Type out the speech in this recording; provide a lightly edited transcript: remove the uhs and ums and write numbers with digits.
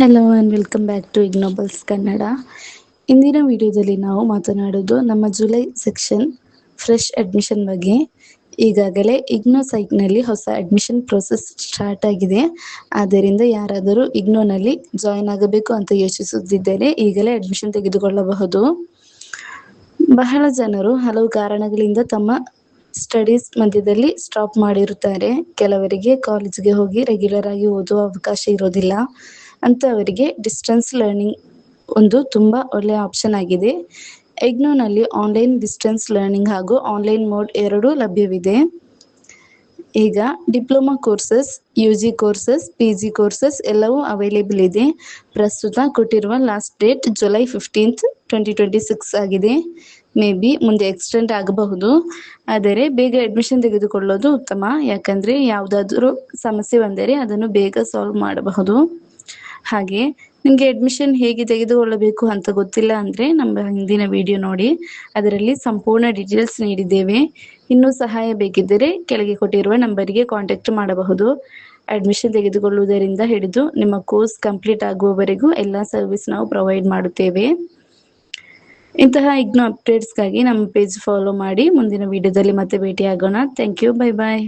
Hello and welcome back to Ignobles Kannada. ಇಂದಿನ ವಿಡಿಯೋದಲ್ಲಿ ನಾವು ಮಾತನಾಡೋದು ನಮ್ಮ ಜುಲೈ ಸೆಕ್ಷನ್ ಫ್ರೆಶ್ ಅಡ್ಮಿಷನ್ ಬಗ್ಗೆ. ಈಗಾಗಲೇ ಇಗ್ನೋ ಸೈಟ್ನಲ್ಲಿ ಹೊಸ ಅಡ್ಮಿಷನ್ ಪ್ರೋಸೆಸ್ ಸ್ಟಾರ್ಟ್ ಆಗಿದೆ. ಆದ್ದರಿಂದ ಯಾರಾದರೂ ಇಗ್ನೋನಲ್ಲಿ ಜಾಯಿನ್ ಆಗಬೇಕು ಅಂತ ಯೋಚಿಸುತ್ತಿದ್ದರೆ ಈಗಲೇ ಅಡ್ಮಿಷನ್ ತೆಗೆದುಕೊಳ್ಳಬಹುದು. ಬಹಳ ಜನರು ಹಲವು ಕಾರಣಗಳಿಂದ ತಮ್ಮ ಸ್ಟಡೀಸ್ ಮಧ್ಯದಲ್ಲಿ ಸ್ಟಾಪ್ ಮಾಡಿರುತ್ತಾರೆ. ಕೆಲವರಿಗೆ ಕಾಲೇಜ್ಗೆ ಹೋಗಿ ರೆಗ್ಯುಲರ್ ಆಗಿ ಓದುವ ಅವಕಾಶ ಇರೋದಿಲ್ಲ. ಅಂಥವರಿಗೆ ಡಿಸ್ಟೆನ್ಸ್ ಲರ್ನಿಂಗ್ ಒಂದು ತುಂಬ ಒಳ್ಳೆಯ ಆಪ್ಷನ್ ಆಗಿದೆ. ಇಗ್ನೋನಲ್ಲಿ ಆನ್ಲೈನ್ ಡಿಸ್ಟೆನ್ಸ್ ಲರ್ನಿಂಗ್ ಹಾಗೂ ಆನ್ಲೈನ್ ಮೋಡ್ ಎರಡೂ ಲಭ್ಯವಿದೆ. ಈಗ diploma courses, UG courses, PG courses ಎಲ್ಲವೂ ಅವೈಲೇಬಲ್ ಇದೆ. ಪ್ರಸ್ತುತ ಕೊಟ್ಟಿರುವ ಲಾಸ್ಟ್ ಡೇಟ್ ಜುಲೈ 15, 2026 ಆಗಿದೆ. ಮೇ ಬಿ ಮುಂದೆ ಎಕ್ಸ್ಟೆಂಡ್ ಆಗಬಹುದು. ಆದರೆ ಬೇಗ ಅಡ್ಮಿಷನ್ ತೆಗೆದುಕೊಳ್ಳೋದು ಉತ್ತಮ. ಯಾಕಂದರೆ ಯಾವುದಾದ್ರೂ ಸಮಸ್ಯೆ ಬಂದರೆ ಅದನ್ನು ಬೇಗ ಸಾಲ್ವ್ ಮಾಡಬಹುದು. ಹಾಗೆ ನಿಮಗೆ ಅಡ್ಮಿಷನ್ ಹೇಗೆ ತೆಗೆದುಕೊಳ್ಳಬೇಕು ಅಂತ ಗೊತ್ತಿಲ್ಲ ಅಂದರೆ ನಮ್ಮ ಹಿಂದಿನ ವಿಡಿಯೋ ನೋಡಿ, ಅದರಲ್ಲಿ ಸಂಪೂರ್ಣ ಡೀಟೇಲ್ಸ್ ನೀಡಿದ್ದೇವೆ. ಇನ್ನೂ ಸಹಾಯ ಬೇಕಿದ್ದರೆ ಕೆಳಗೆ ಕೊಟ್ಟಿರುವ ನಂಬರಿಗೆ ಕಾಂಟ್ಯಾಕ್ಟ್ ಮಾಡಬಹುದು. ಅಡ್ಮಿಷನ್ ತೆಗೆದುಕೊಳ್ಳುವುದರಿಂದ ಹಿಡಿದು ನಿಮ್ಮ ಕೋರ್ಸ್ ಕಂಪ್ಲೀಟ್ ಆಗುವವರೆಗೂ ಎಲ್ಲ ಸರ್ವಿಸ್ ನಾವು ಪ್ರೊವೈಡ್ ಮಾಡುತ್ತೇವೆ. ಇಂತಹ ಇಗ್ನೋ ಅಪ್ಡೇಟ್ಸ್ಗಾಗಿ ನಮ್ಮ ಪೇಜ್ ಫಾಲೋ ಮಾಡಿ. ಮುಂದಿನ ವಿಡಿಯೋದಲ್ಲಿ ಮತ್ತೆ ಭೇಟಿಯಾಗೋಣ. Thank you. Bye bye.